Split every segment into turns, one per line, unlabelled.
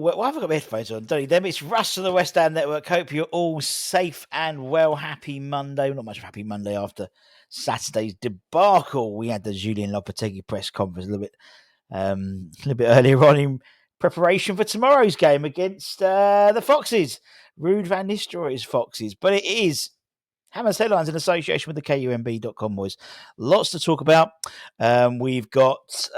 Well, I've got my headphones on, don't you? Them, it's Russ of the West Ham Network. Hope you're all safe and well. Happy Monday. Not much of happy Monday after Saturday's debacle. We had the Julian Lopetegui press conference a little bit earlier on in preparation for tomorrow's game against the Foxes. Ruud van Nistelrooy's Foxes. But it is Hammer's Headlines in association with the KUMB.com, boys. Lots to talk about. We've got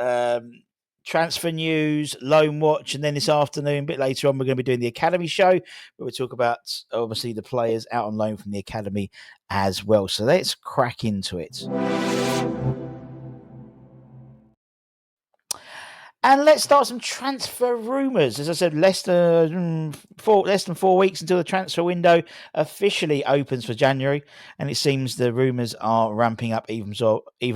transfer news, loan watch, and then this afternoon, a bit later on, we're going to be doing the Academy show, where we talk about, obviously, the players out on loan from the Academy as well. So let's crack into it. And let's start some transfer rumours. As I said, less than 4 weeks until the transfer window officially opens for January, and it seems the rumours are ramping up even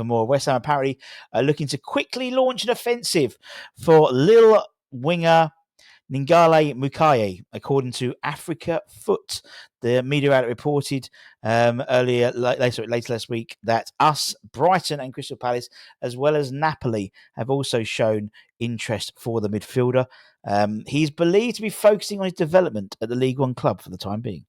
more. West Ham apparently are looking to quickly launch an offensive for Lille winger N'Gale Mukaye, according to Africa Foot. The media outlet reported later last week that Brighton and Crystal Palace, as well as Napoli, have also shown interest for the midfielder. He's believed to be focusing on his development at the League One club for the time being,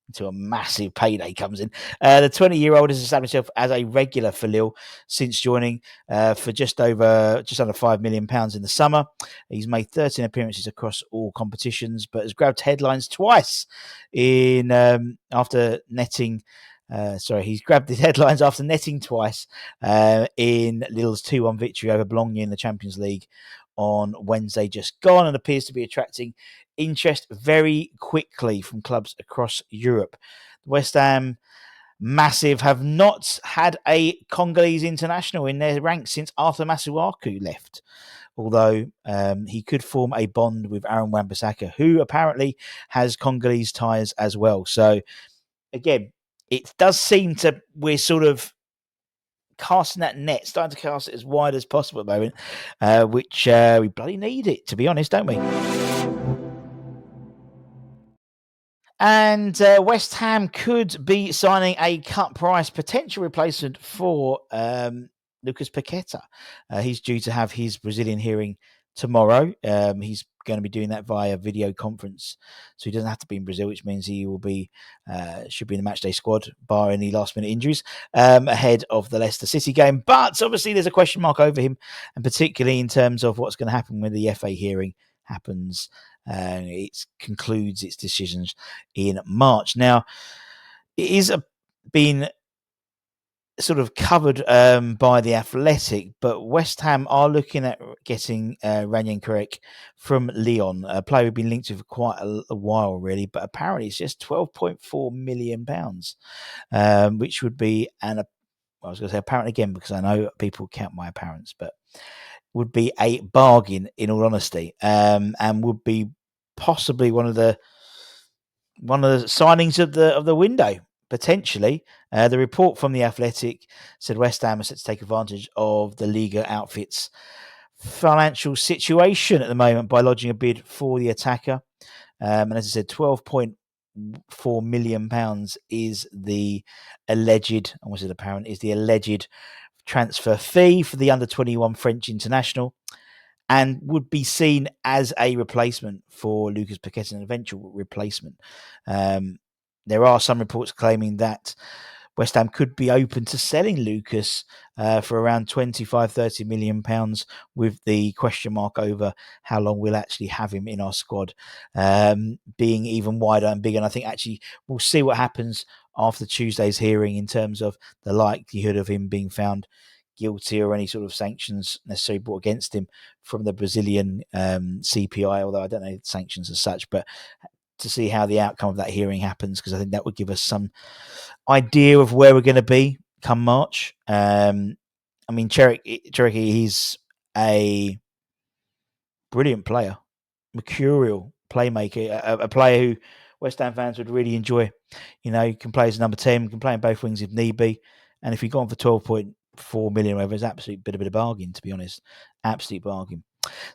until a massive payday comes in. The 20-year-old has established himself as a regular for Lille since joining for just under £5 million in the summer. He's made 13 appearances across all competitions, but has grabbed headlines twice after netting. He's grabbed the headlines after netting twice in Lille's 2-1 victory over Bologna in the Champions League on Wednesday just gone, and appears to be attracting interest very quickly from clubs across Europe. West Ham, massive, have not had a Congolese international in their ranks since Arthur Masuaku left, although he could form a bond with Aaron Wan-Bissaka, who apparently has Congolese ties as well. So again, it does seem we're sort of casting that net, starting to cast it as wide as possible at the moment, which we bloody need it, to be honest, don't we? And West Ham could be signing a cut price potential replacement for Lucas Paqueta. He's due to have his Brazilian hearing tomorrow. He's going to be doing that via video conference, so he doesn't have to be in Brazil, which means he will be should be in the matchday squad, bar any last-minute injuries, ahead of the Leicester City game. But obviously, there's a question mark over him, and particularly in terms of what's going to happen when the FA hearing happens. It concludes its decisions in March. Now, it is been sort of covered by The Athletic, but West Ham are looking at getting Ranyan Kurek from Lyon, a player we've been linked to for quite a while, really, but apparently it's just £12.4 million, which would be, I was going to say apparent again because I know people count my apparents, but would be a bargain in all honesty, and would be possibly one of the signings of the window potentially. The report from The Athletic said West Ham are set to take advantage of the Liga outfit's financial situation at the moment by lodging a bid for the attacker, and as I said, £12.4 million is the alleged, I was it apparent, is the alleged transfer fee for the under-21 French international, and would be seen as a replacement for Lucas Paqueta, an eventual replacement. There are some reports claiming that West Ham could be open to selling Lucas for around £25-30 million, with the question mark over how long we'll actually have him in our squad, being even wider and bigger. And I think actually we'll see what happens after Tuesday's hearing in terms of the likelihood of him being found guilty or any sort of sanctions necessarily brought against him from the Brazilian CPI, although I don't know sanctions as such, but to see how the outcome of that hearing happens, because I think that would give us some idea of where we're going to be come March. I mean, Cherokee, he's a brilliant player, mercurial playmaker, a player who West Ham fans would really enjoy. You know, he can play as number 10, can play in both wings if need be, and if he got on for 12.4 million, whatever, it's absolute bit of a bargain, to be honest. Absolute bargain.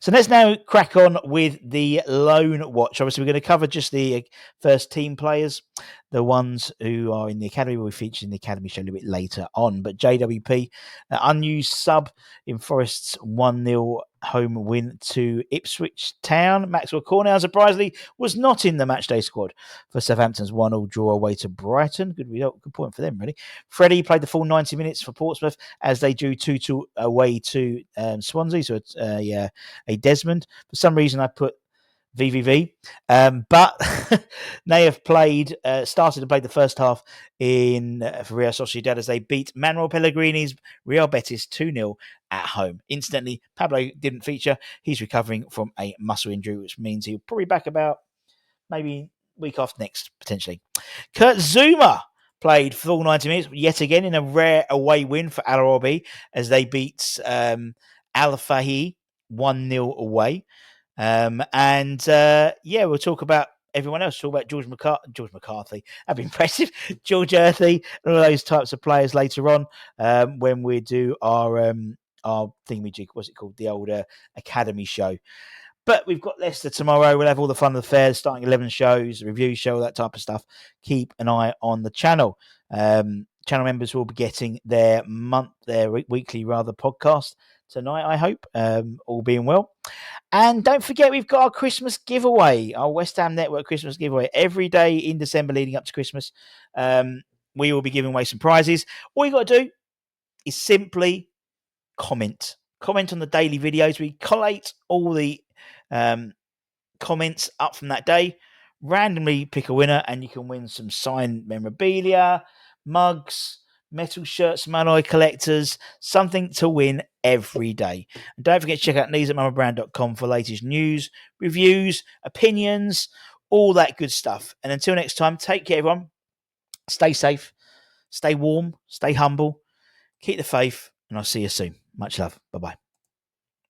So let's now crack on with the loan watch. Obviously, we're going to cover just the first team players. The ones who are in the academy will be featured in the academy show a little bit later on. But JWP, unused sub in Forest's 1-0 home win to Ipswich Town. Maxwell Cornell, surprisingly, was not in the matchday squad for Southampton's 1-1 draw away to Brighton. Good result, good point for them, really. Freddie played the full 90 minutes for Portsmouth as they drew 2-2 away to Swansea. So it's a Desmond. For some reason, I put VVV. But they have started to play the first half for Real Sociedad as they beat Manuel Pellegrini's Real Betis 2-0 at home. Instantly, Pablo didn't feature. He's recovering from a muscle injury, which means he'll probably back about maybe week after next, potentially. Kurt Zuma played full 90 minutes yet again in a rare away win for Al Arabi as they beat Al Fahi 1-0 away. We'll talk about everyone else. Talk about George McCarthy. That'd be impressive. George Earthy and all those types of players later on when we do our thingamajig. What's it called? The old academy show. But we've got Leicester tomorrow. We'll have all the fun of the fair, starting 11 shows, review show, all that type of stuff. Keep an eye on the channel. Channel members will be getting their weekly podcast tonight, I hope, all being well. And don't forget, we've got our Christmas giveaway, our West Ham Network Christmas giveaway. Every day in December leading up to Christmas, we will be giving away some prizes. All you got to do is simply comment. Comment on the daily videos. We collate all the comments up from that day, randomly pick a winner, and you can win some signed memorabilia, mugs, metal shirts, Malloy collectors, something to win every day. And don't forget to check out knees@mamabrand.com for latest news, reviews, opinions, all that good stuff. And until next time, take care, everyone. Stay safe, stay warm, stay humble, keep the faith, and I'll see you soon. Much love. Bye-bye.